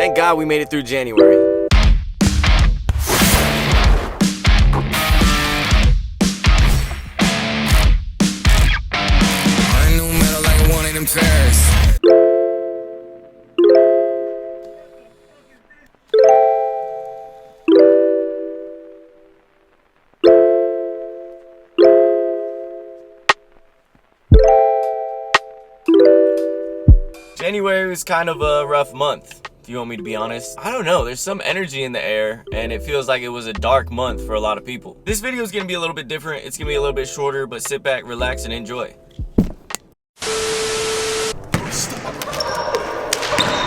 Thank God we made it through January. January was kind of a rough month, if you want me to be honest. I don't know, there's some energy in the air, and it feels like it was a dark month for a lot of people. This video is gonna be a little bit different. It's gonna be a little bit shorter, but sit back, relax, and enjoy.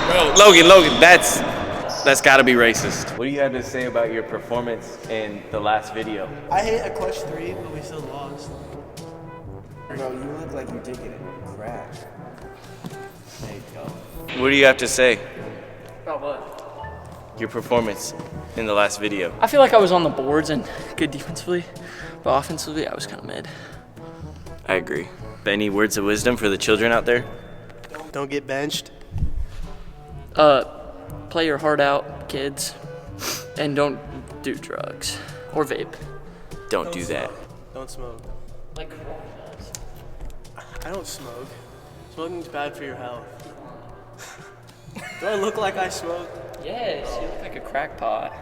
Bro, Logan, that's gotta be racist. What do you have to say about your performance in the last video? I hit a clutch 3, but we still lost. Bro, you look like you're taking a crack. There you go. What do you have to say? About what? Your performance in the last video. I feel like I was on the boards and good defensively, but offensively I was kind of mid. I agree. Any words of wisdom for the children out there? Don't get benched. Play your heart out, kids, and don't do drugs or vape. Don't do that. Don't smoke. Like, I don't smoke. Smoking's bad for your health. Do I look like I smoke? yes, you look like a crackpot.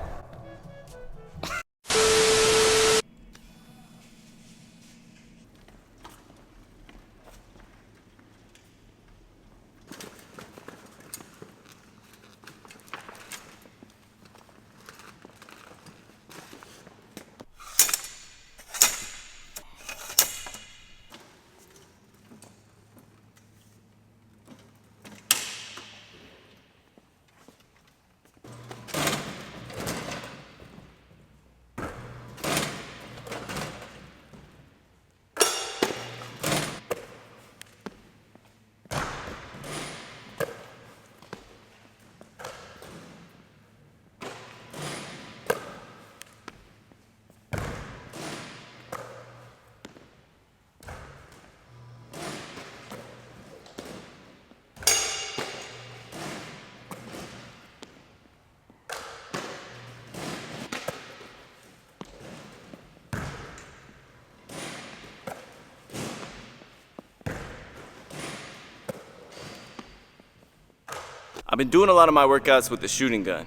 I've been doing a lot of my workouts with the shooting gun.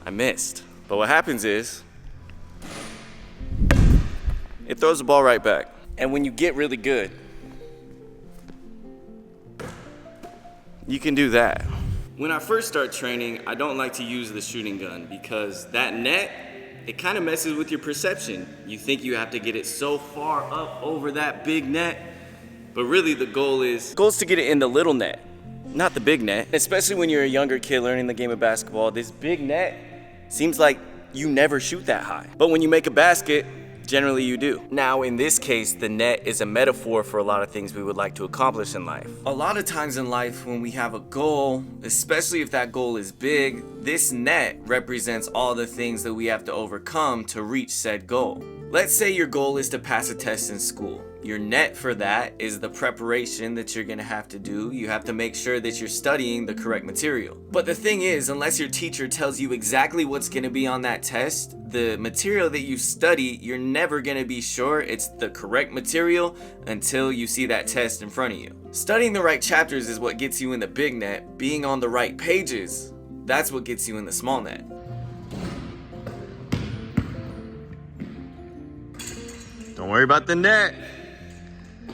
I missed. But what happens is, it throws the ball right back. And when you get really good, you can do that. When I first start training, I don't like to use the shooting gun because that net, it kind of messes with your perception. You think you have to get it so far up over that big net, but really the goal is to get it in the little net, not the big net. Especially when you're a younger kid learning the game of basketball, this big net seems like you never shoot that high. But when you make a basket, generally you do. Now in this case, the net is a metaphor for a lot of things we would like to accomplish in life. A lot of times in life when we have a goal, especially if that goal is big, this net represents all the things that we have to overcome to reach said goal. Let's say your goal is to pass a test in school. Your net for that is the preparation that you're gonna have to do. You have to make sure that you're studying the correct material. But the thing is, unless your teacher tells you exactly what's gonna be on that test, the material that you study, you're never gonna be sure it's the correct material until you see that test in front of you. Studying the right chapters is what gets you in the big net. Being on the right pages, that's what gets you in the small net. Don't worry about the net.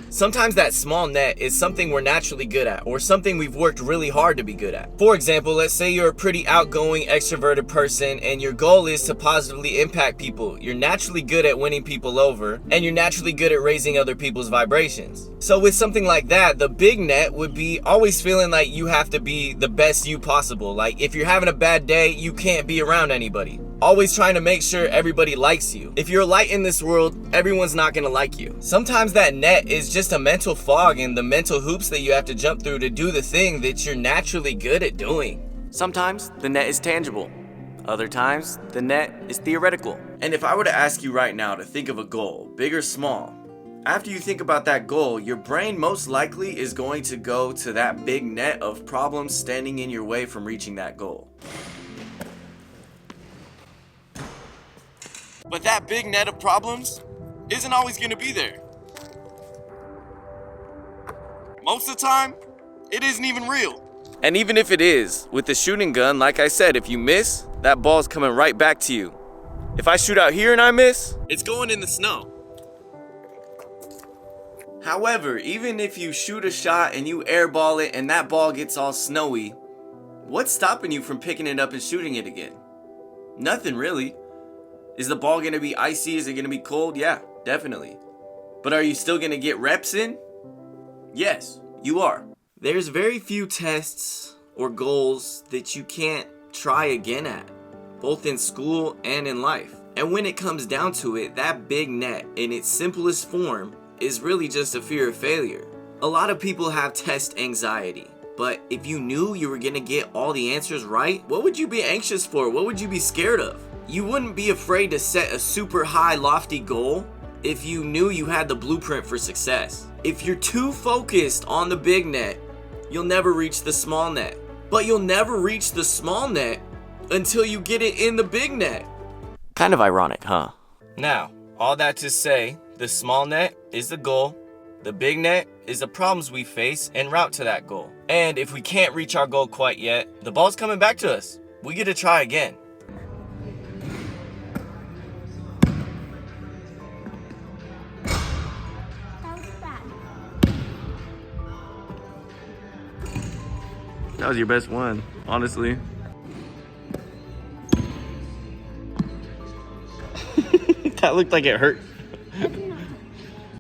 Sometimes that small net is something we're naturally good at, or something we've worked really hard to be good at. For example, let's say you're a pretty outgoing, extroverted person, and your goal is to positively impact people. You're naturally good at winning people over, and you're naturally good at raising other people's vibrations. So with something like that, the big net would be always feeling like you have to be the best you possible. Like if you're having a bad day, you can't be around anybody. Always trying to make sure everybody likes you. If you're a light in this world, everyone's not gonna like you. Sometimes that net is just a mental fog and the mental hoops that you have to jump through to do the thing that you're naturally good at doing. Sometimes the net is tangible. Other times, the net is theoretical. And if I were to ask you right now to think of a goal, big or small, After you think about that goal, your brain most likely is going to go to that big net of problems standing in your way from reaching that goal. But that big net of problems isn't always going to be there. Most of the time, it isn't even real. And even if it is, with the shooting gun, like I said, if you miss, that ball's coming right back to you. If I shoot out here and I miss, it's going in the snow. However, even if you shoot a shot and you airball it and that ball gets all snowy, what's stopping you from picking it up and shooting it again? Nothing really. Is the ball gonna be icy? Is it gonna be cold? Yeah, definitely. But are you still gonna get reps in? Yes, you are. There's very few tests or goals that you can't try again at, both in school and in life. And when it comes down to it, that big net in its simplest form is really just a fear of failure. A lot of people have test anxiety, but if you knew you were gonna get all the answers right, what would you be anxious for? What would you be scared of? You wouldn't be afraid to set a super high, lofty goal if you knew you had the blueprint for success. If you're too focused on the big net, you'll never reach the small net. But you'll never reach the small net until you get it in the big net. Kind of ironic, huh? Now, all that to say, the small net is the goal, the big net is the problems we face en route to that goal. And if we can't reach our goal quite yet, the ball's coming back to us. We get to try again. That was your best one, honestly. That looked like it hurt.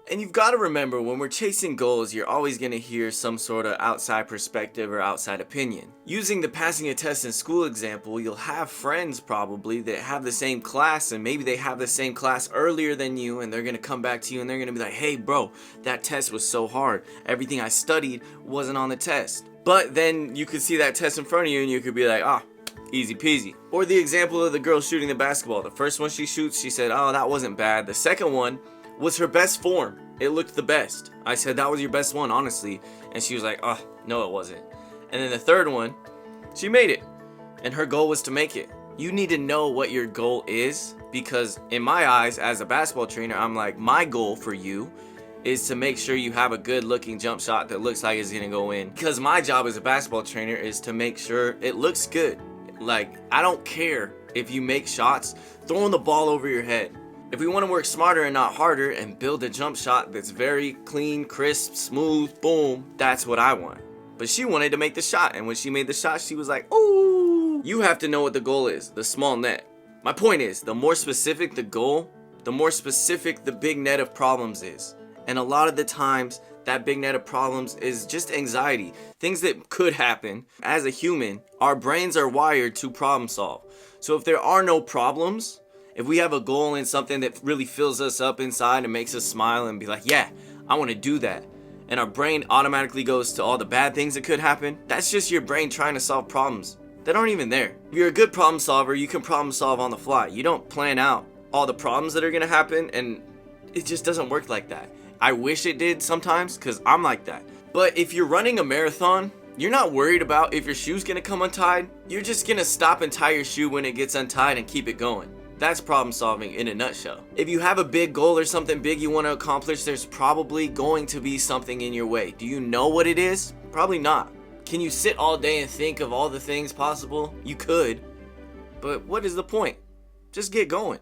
And you've got to remember, when we're chasing goals, you're always going to hear some sort of outside perspective or outside opinion. Using the passing a test in school example, you'll have friends probably that have the same class, and maybe they have the same class earlier than you, and they're going to come back to you and they're going to be like, hey bro, that test was so hard. Everything I studied wasn't on the test. But then you could see that test in front of you and you could be like, ah, easy peasy. Or the example of the girl shooting the basketball. The first one she shoots, she said, oh, that wasn't bad. The second one was her best form. It looked the best. I said, that was your best one, honestly. And she was like, oh, no, it wasn't. And then the third one, she made it. And her goal was to make it. You need to know what your goal is, because in my eyes, as a basketball trainer, I'm like, my goal for you is to make sure you have a good looking jump shot that looks like it's gonna go in. Because my job as a basketball trainer is to make sure it looks good. Like, I don't care if you make shots throwing the ball over your head. If we want to work smarter and not harder and build a jump shot that's very clean, crisp, smooth, boom, that's what I want. But she wanted to make the shot, and when she made the shot, she was like, ooh. You have to know what the goal is, the small net. My point is, the more specific the goal, the more specific the big net of problems is. And a lot of the times, that big net of problems is just anxiety, things that could happen. As a human, our brains are wired to problem solve. So if there are no problems, if we have a goal and something that really fills us up inside and makes us smile and be like, yeah, I want to do that, and our brain automatically goes to all the bad things that could happen, that's just your brain trying to solve problems that aren't even there. If you're a good problem solver, you can problem solve on the fly. You don't plan out all the problems that are going to happen, and it just doesn't work like that. I wish it did sometimes, because I'm like that. But if you're running a marathon, you're not worried about if your shoe's going to come untied. You're just going to stop and tie your shoe when it gets untied and keep it going. That's problem solving in a nutshell. If you have a big goal or something big you want to accomplish, there's probably going to be something in your way. Do you know what it is? Probably not. Can you sit all day and think of all the things possible? You could. But what is the point? Just get going.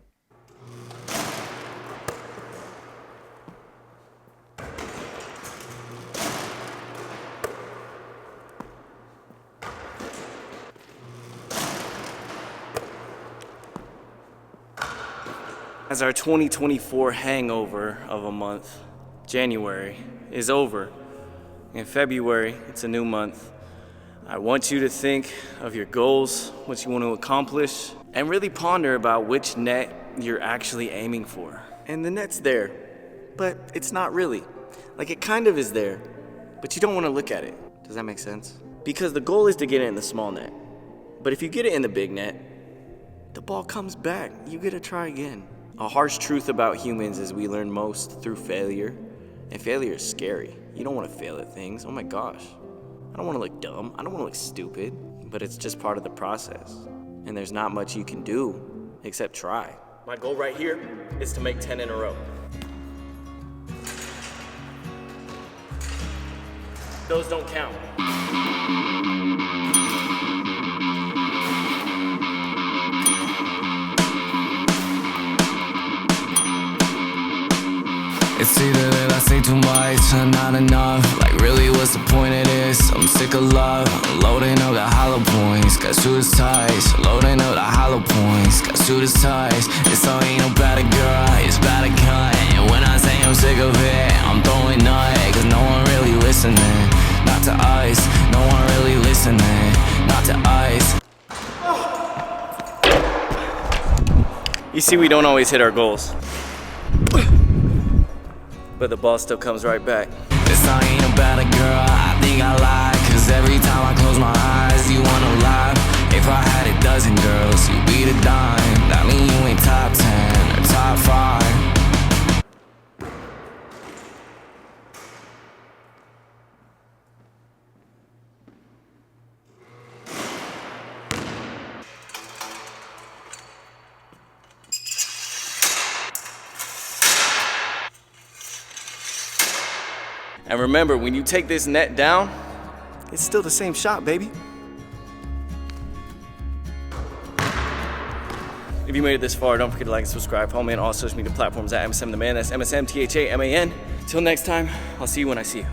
As our 2024 hangover of a month, January, is over, in February, it's a new month, I want you to think of your goals, what you want to accomplish, and really ponder about which net you're actually aiming for. And the net's there, but it's not really. Like, it kind of is there, but you don't want to look at it. Does that make sense? Because the goal is to get it in the small net. But if you get it in the big net, the ball comes back. You get to try again. A harsh truth about humans is we learn most through failure. And failure is scary. You don't want to fail at things. Oh my gosh. I don't want to look dumb. I don't want to look stupid. But it's just part of the process. And there's not much you can do except try. My goal right here is to make 10 in a row. Those don't count. It's either that I say too much or not enough. Like really, what's the point of this? I'm sick of love. Loading up the hollow points, got shooters ties. Loading up the hollow points, got shooters ties. This all ain't no better girl, it's better cut. And when I say I'm sick of it, I'm throwing nut. Cause no one really listening, not to us. No one really listening, not to us. You see, we don't always hit our goals. But the ball still comes right back. This song ain't about a girl, I think I lie. Cause every time I close my eyes, you wanna laugh. If I had a dozen girls, you'd be the dime. That mean you ain't top 10 or top 5. And remember, when you take this net down, it's still the same shot, baby. If you made it this far, don't forget to like and subscribe. Follow me on all social media platforms at MSM the Man. That's MSM THAMAN. Till next time, I'll see you when I see you.